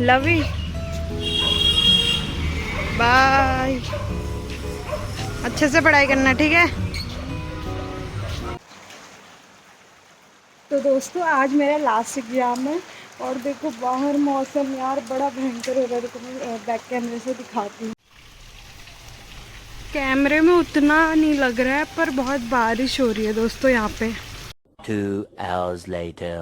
लवी bye, अच्छे से पढ़ाई करना, ठीक है। तो दोस्तों आज मेरा लास्ट एग्जाम है और देखो बाहर मौसम यार बड़ा भयंकर हो रहा है। देखो मैं बैक कैमरे से दिखाती हूँ। कैमरे में उतना नहीं लग रहा है पर बहुत बारिश हो रही है दोस्तों यहाँ पे। 2 hours later.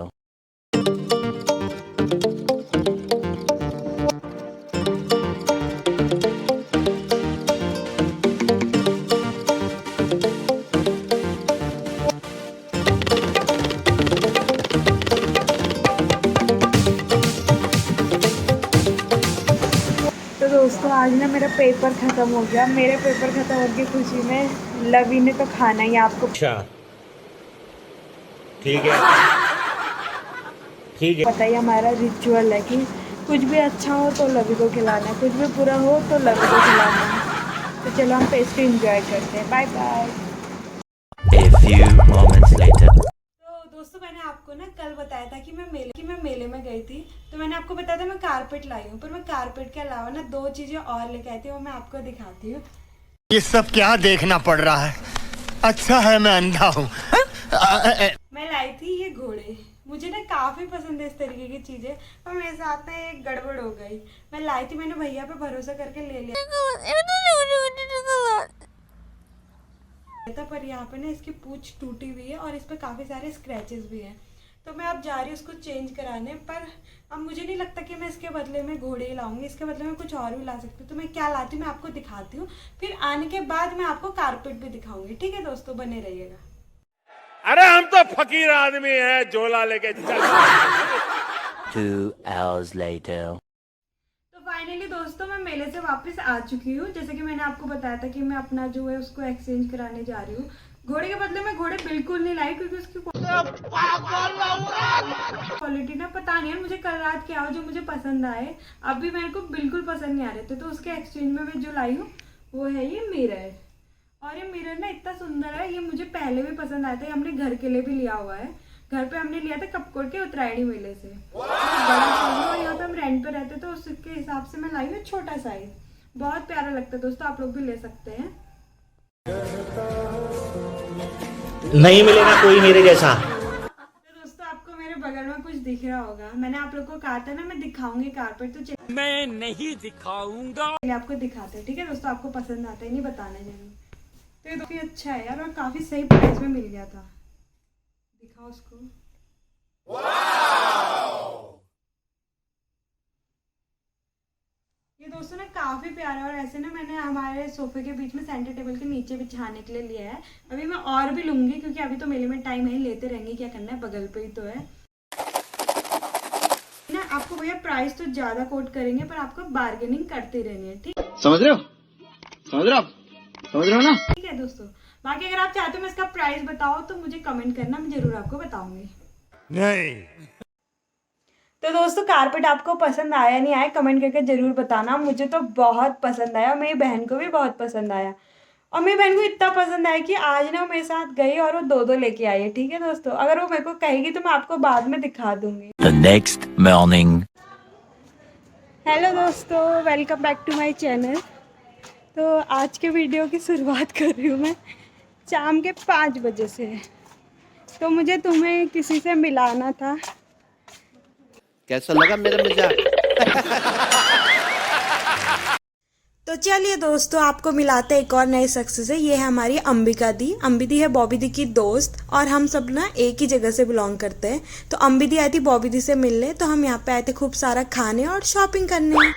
तो दोस्तों आज ना मेरा पेपर ख़त्म हो गया। मेरे पेपर ख़त्म होने की खुशी में लवी ने तो खाना ही आपको। अच्छा ठीक है, ठीक है। पता ही हमारा रिचुअल है कि कुछ भी अच्छा हो तो लवी को खिलाना है, कुछ भी बुरा हो तो लवी को खिलाना है। तो चलो हम पेस्ट्री एंजॉय करते हैं। Bye bye. A few moments later. तो दोस्तों मैंने आपको ना कल बताया था कि मैं मेले में गई थी। तो मैंने आपको बताया था मैं कारपेट लाई हूँ, पर मैं कारपेट के अलावा ना 2 चीज़ें और लेके आई थी, वो मैं आपको दिखाती हूँ। ये सब क्या देखना पड़ रहा है? अच्छा है मैं अंधा हूँ। मैं लाई थी ये घोड़े। मुझे ना काफ़ी पसंद है इस तरीके की चीज़ें, पर मेरे साथ ना एक गड़बड़ हो गई। मैं लाई थी, मैंने भैया पे भरोसा करके ले लिया था, पर यहाँ पे ना इसकी पूंछ टूटी हुई है और इस पर काफ़ी सारे स्क्रैचेस भी हैं। तो मैं अब जा रही हूँ उसको चेंज कराने, पर अब मुझे नहीं लगता कि मैं इसके बदले में घोड़े ही लाऊंगी। इसके बदले में कुछ और भी ला सकती हूँ। तो मैं क्या लाती हूँ मैं आपको दिखाती हूँ, फिर आने के बाद मैं आपको कारपेट भी दिखाऊंगी। ठीक है दोस्तों, बने रहिएगा। अरे हम तो फकीर आदमी हैं, झोला लेके चल। 2 hours later. तो फाइनली दोस्तों मैं मेले से वापस आ चुकी हूँ। जैसे कि मैंने आपको बताया था कि मैं अपना जो है उसको एक्सचेंज कराने जा रही हूँ। घोड़े के बदले में घोड़े बिल्कुल नहीं लाई, क्योंकि उसकी क्वालिटी ना पता नहीं है मुझे कल रात क्या हो जो मुझे पसंद आए, अभी मेरे को बिल्कुल पसंद नहीं आ रहे थे। तो उसके एक्सचेंज में मैं जो लाई हूँ वो है ये मिरर। और ये मिरर ना इतना सुंदर है, ये मुझे पहले भी पसंद आया था। ये हमने घर के लिए भी लिया हुआ है। घर पे हमने लिया था कपकोट के उत्तरायणी मेले से। बड़ा साइज और यहाँ पे हम रेंट पे रहते तो उसके हिसाब से मैं लाई हूँ छोटा साइज। बहुत प्यारा लगता है दोस्तों, आप लोग भी ले सकते हैं। नहीं मिलेगा कोई मेरे जैसा। तो दोस्तों आपको मेरे बगल में कुछ दिख रहा होगा। मैंने आप लोग को कहा था ना मैं दिखाऊंगी कारपेट, तो चलिए मैं नहीं दिखाऊंगा। आपको दिखाते हैं। ठीक है दोस्तों, आपको पसंद आता है नहीं बताना जरूर। तो ये काफी अच्छा है यार और काफी सही प्राइस में मिल गया था। दिखाओ उसको। ये दोस्तों ना काफी प्यारा, और ऐसे ना मैंने हमारे सोफे के बीच में सेंटर टेबल के नीचे बिछाने के लिए लिया है। अभी मैं और भी लूंगी क्योंकि अभी तो मेले में टाइम है, लेते रहेंगे, क्या करना है, बगल पे ही तो है ना। आपको भैया प्राइस तो ज्यादा कोट करेंगे पर आपको बार्गेनिंग करते रहनी है। ठीक समझ रहे हो? समझ रहे हो आप? समझ रहे हो ना? ठीक है दोस्तों, बाकी अगर आप चाहते हो मैं इसका प्राइस बताओ तो मुझे कमेंट करना, मैं जरूर आपको बताऊंगी। नहीं। तो दोस्तों कारपेट आपको पसंद आया नहीं आया कमेंट करके जरूर बताना। मुझे तो बहुत पसंद आया और मेरी बहन को भी बहुत पसंद आया। और मेरी बहन को इतना पसंद आया कि आज ना वो मेरे साथ गई और वो 2 लेके आई है। ठीक है दोस्तों, अगर वो मेरे को कहेगी तो मैं आपको बाद में दिखा दूंगी। The next morning. हेलो दोस्तों, welcome back to my channel. तो आज के वीडियो की शुरुआत कर रही हूँ मैं शाम के 5 बजे से। तो मुझे तुम्हें किसी से मिलाना था। कैसा लगा मेरा मजाक? तो चलिए दोस्तों आपको मिलाते हैं एक और नए शख्स से। ये है हमारी अंबिका दी। अंबी दी है बॉबी दी की दोस्त और हम सब ना एक ही जगह से बिलोंग करते हैं। तो अंबी दी आई थी बॉबी दी से मिलने, तो हम यहाँ पे आए थे खूब सारा खाने और शॉपिंग करने।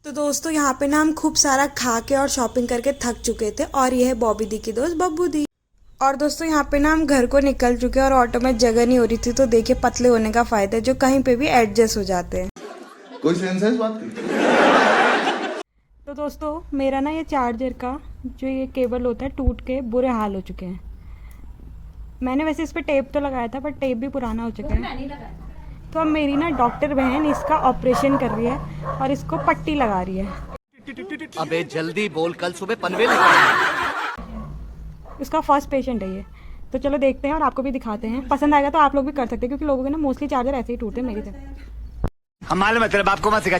तो दोस्तों यहाँ पे ना हम खूब सारा खा के और शॉपिंग करके थक चुके थे। और ये है बॉबी दी की दोस्त बब्बू दी। और दोस्तों यहाँ पे ना हम घर को निकल चुके हैं और ऑटो में जगह नहीं हो रही थी। तो देखिए पतले होने का फायदा है, जो कहीं पे भी एडजस्ट हो जाते हैं। कोई सेंस है इस बात की? तो दोस्तों मेरा ना ये चार्जर का जो ये केबल होता है टूट के बुरे हाल हो चुके हैं। मैंने वैसे इस पर टेप तो लगाया था पर टेप भी पुराना हो चुका है। तो अब मेरी ना डॉक्टर बहन इसका ऑपरेशन कर रही है और इसको पट्टी लगा रही है। अबे जल्दी बोल, कल सुबह पनवेल निकलना। इसका फर्स्ट पेशेंट है ये। तो चलो देखते हैं और आपको भी दिखाते हैं। पसंद आएगा तो आप लोग भी कर सकते हैं क्योंकि लोगों के ना मोस्टली चार्जर ऐसे ही टूटते हैं मेरी तरह। हम मालूम है तेरे बाप को मत सिखा।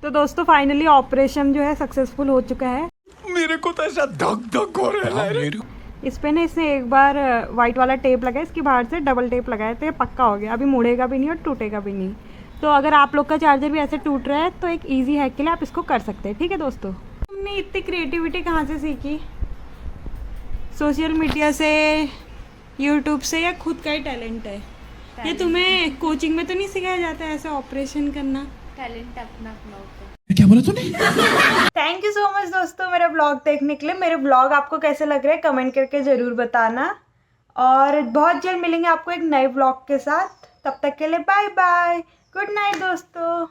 तो दोस्तों फाइनली ऑपरेशन जो है सक्सेसफुल हो चुका है। मेरे को तो ऐसा धक धक हो रहा है। इस पे ना इसने एक बार वाइट वाला टेप लगाया, इसकी बाहर से डबल टेप लगाया तो ये पक्का हो गया। अभी मुड़ेगा भी नहीं और टूटेगा भी नहीं। तो अगर आप लोग का चार्जर भी ऐसे टूट रहा है तो एक इजी हैक के लिए आप इसको कर सकते हैं। ठीक है दोस्तों, तुमने इतनी क्रिएटिविटी कहाँ से सीखी? सोशल मीडिया से, यूट्यूब से, या खुद का ही टैलेंट है? ये तुम्हें कोचिंग में तो नहीं सिखाया जाता है ऐसा ऑपरेशन करना? टैलेंट अपना अपना होता है। क्या बोला तूने? थैंक यू सो मच दोस्तों मेरा ब्लॉग देखने के लिए। मेरे ब्लॉग आपको कैसे लग रहे हैं कमेंट करके ज़रूर बताना। और बहुत जल्द मिलेंगे आपको एक नए ब्लॉग के साथ। तब तक के लिए बाय बाय, गुड नाइट दोस्तों।